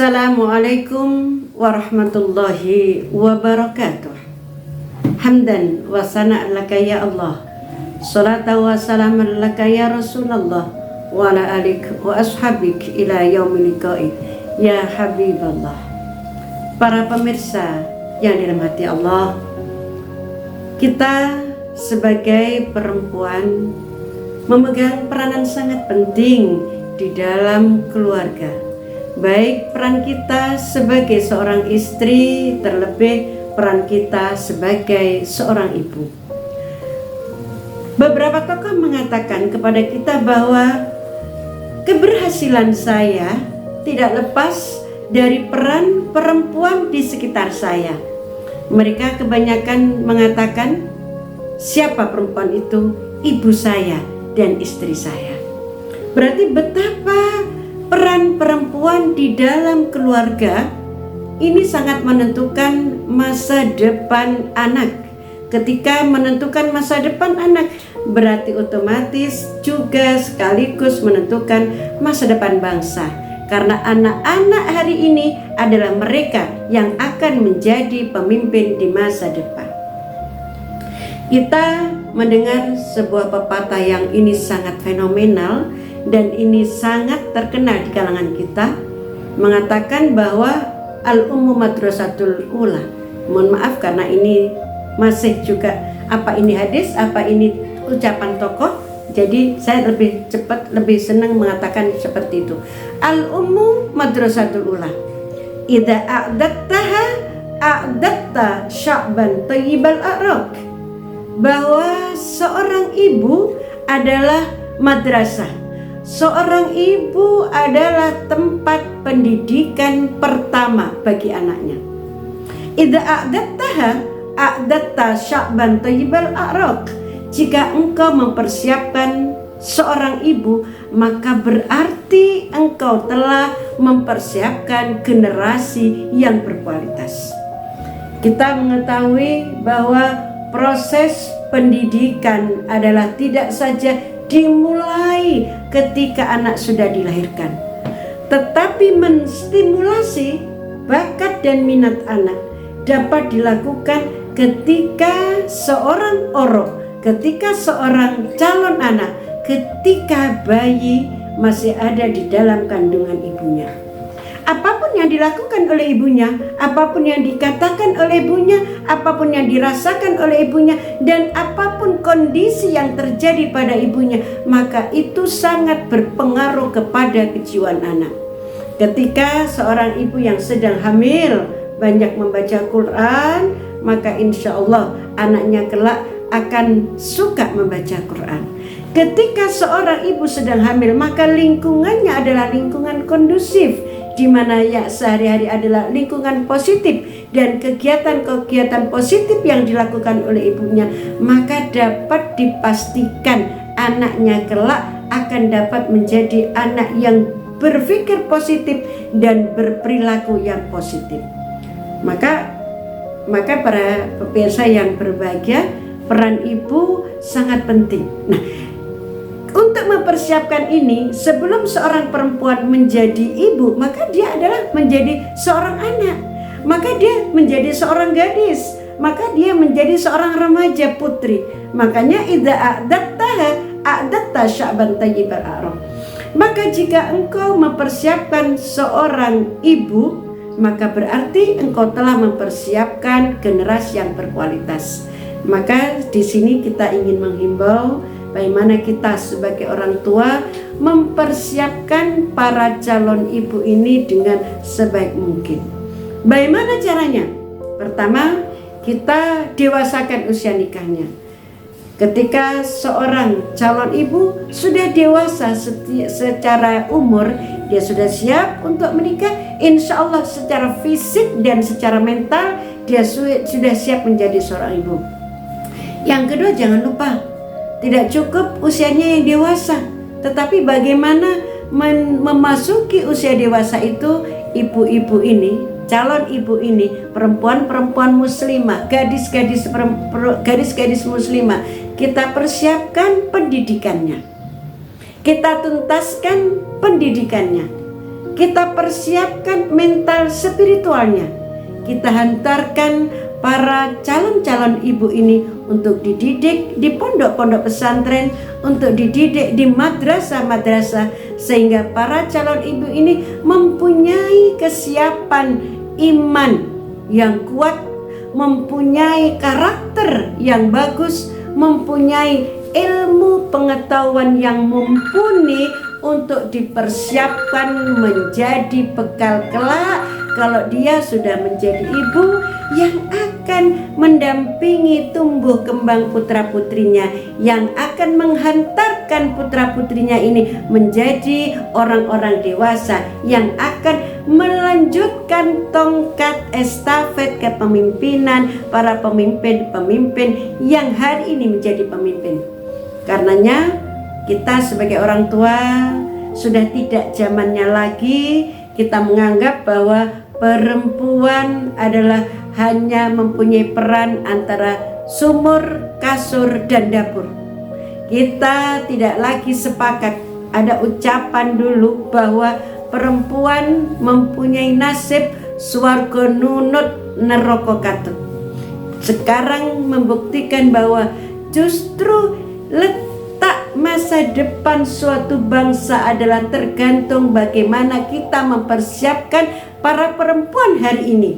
Assalamualaikum warahmatullahi wabarakatuh. Hamdan wa sana'an laka ya Allah, salatan wa salaman laka ya Rasulullah, wa ala alik wa ashabik ila yaumil liqa'i ya Habiballah. Para pemirsa yang dirahmati Allah, kita sebagai perempuan memegang peranan sangat penting di dalam keluarga. Baik peran kita sebagai seorang istri, terlebih peran kita sebagai seorang ibu. Beberapa tokoh mengatakan kepada kita bahwa keberhasilan saya tidak lepas dari peran perempuan di sekitar saya. Mereka kebanyakan mengatakan, siapa perempuan itu? Ibu saya dan istri saya. Berarti betapa peran perempuan di dalam keluarga ini sangat menentukan masa depan anak. Ketika menentukan masa depan anak, berarti otomatis juga sekaligus menentukan masa depan bangsa. Karena anak-anak hari ini adalah mereka yang akan menjadi pemimpin di masa depan. Kita mendengar sebuah pepatah yang ini sangat fenomenal dan ini sangat terkenal di kalangan kita, mengatakan bahwa al-ummu madrasatul ula. Mohon maaf karena ini masih juga apa ini hadis, apa ini ucapan tokoh. Jadi saya lebih cepat, lebih senang mengatakan seperti itu. Al-ummu madrasatul ula. Idza a'dattaha a'datta sya'ban thayyibal a'raq. Bahwa seorang ibu adalah madrasah. Seorang ibu adalah tempat pendidikan pertama bagi anaknya. Idza a'dattaha a'datta sya'ban thayyibal a'raq. Jika engkau mempersiapkan seorang ibu, maka berarti engkau telah mempersiapkan generasi yang berkualitas. Kita mengetahui bahwa proses pendidikan adalah tidak saja dimulai ketika anak sudah dilahirkan, tetapi menstimulasi bakat dan minat anak dapat dilakukan ketika seorang ketika seorang calon anak, ketika bayi masih ada di dalam kandungan ibunya. Apapun yang dilakukan oleh ibunya, apapun yang dikatakan oleh ibunya, apapun yang dirasakan oleh ibunya, dan apapun kondisi yang terjadi pada ibunya, maka itu sangat berpengaruh kepada kejiwaan anak. Ketika seorang ibu yang sedang hamil banyak membaca Quran, maka insya Allah anaknya kelak akan suka membaca Quran. Ketika seorang ibu sedang hamil, maka lingkungannya adalah lingkungan kondusif, di mana ya sehari-hari adalah lingkungan positif, dan kegiatan-kegiatan positif yang dilakukan oleh ibunya, maka dapat dipastikan anaknya kelak akan dapat menjadi anak yang berpikir positif dan berperilaku yang positif. Maka para pemirsa yang berbahagia, peran ibu sangat penting. Nah, untuk mempersiapkan ini, sebelum seorang perempuan menjadi ibu, maka dia adalah menjadi seorang anak, maka dia menjadi seorang gadis, maka dia menjadi seorang remaja putri. Makanya idza a'dattaha a'datta sya'ban thayyibal a'raq. Maka jika engkau mempersiapkan seorang ibu, maka berarti engkau telah mempersiapkan generasi yang berkualitas. Maka di sini kita ingin menghimbau bagaimana kita sebagai orang tua mempersiapkan para calon ibu ini dengan sebaik mungkin. Bagaimana caranya? Pertama, kita dewasakan usia nikahnya. Ketika seorang calon ibu sudah dewasa secara umur, dia sudah siap untuk menikah, insya Allah secara fisik dan secara mental dia sudah siap menjadi seorang ibu. Yang kedua, jangan lupa, tidak cukup usianya yang dewasa, tetapi bagaimana memasuki usia dewasa itu, ibu-ibu ini, calon ibu ini, perempuan-perempuan muslimah, gadis-gadis muslimah, kita persiapkan pendidikannya, kita tuntaskan pendidikannya. kita persiapkan mental spiritualnya. Kita hantarkan para calon-calon ibu ini untuk dididik di pondok-pondok pesantren, untuk dididik di madrasah-madrasah, sehingga para calon ibu ini mempunyai kesiapan iman yang kuat, mempunyai karakter yang bagus, mempunyai ilmu pengetahuan yang mumpuni untuk dipersiapkan menjadi bekal kelak kalau dia sudah menjadi ibu yang akan mendampingi tumbuh kembang putra-putrinya, yang akan menghantarkan putra-putrinya ini menjadi orang-orang dewasa yang akan melanjutkan tongkat estafet kepemimpinan para pemimpin-pemimpin yang hari ini menjadi pemimpin. Karenanya kita sebagai orang tua sudah tidak zamannya lagi kita menganggap bahwa perempuan adalah hanya mempunyai peran antara sumur, kasur, dan dapur. Kita tidak lagi sepakat. Ada ucapan dulu bahwa perempuan mempunyai nasib swarga nunut neraka katut. Sekarang membuktikan bahwa justru letak masa depan suatu bangsa adalah tergantung bagaimana kita mempersiapkan para perempuan hari ini.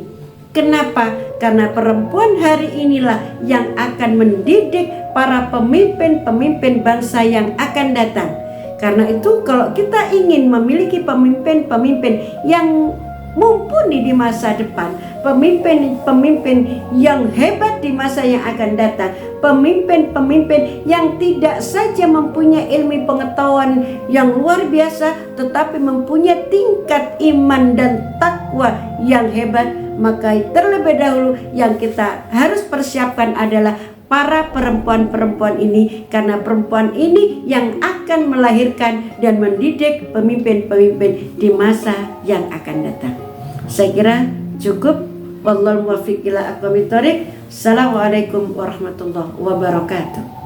Kenapa? Karena perempuan hari inilah yang akan mendidik para pemimpin-pemimpin bangsa yang akan datang. Karena itu kalau kita ingin memiliki pemimpin-pemimpin yang mumpuni di masa depan, pemimpin-pemimpin yang hebat di masa yang akan datang, pemimpin-pemimpin yang tidak saja mempunyai ilmu pengetahuan yang luar biasa, tetapi mempunyai tingkat iman dan takwa yang hebat, maka terlebih dahulu yang kita harus persiapkan adalah para perempuan-perempuan ini, karena perempuan ini yang akan melahirkan dan mendidik pemimpin-pemimpin di masa yang akan datang. Saya kira cukup. Wallahul muwaffiq ila aqwamit thoriq. Assalamualaikum warahmatullahi wabarakatuh.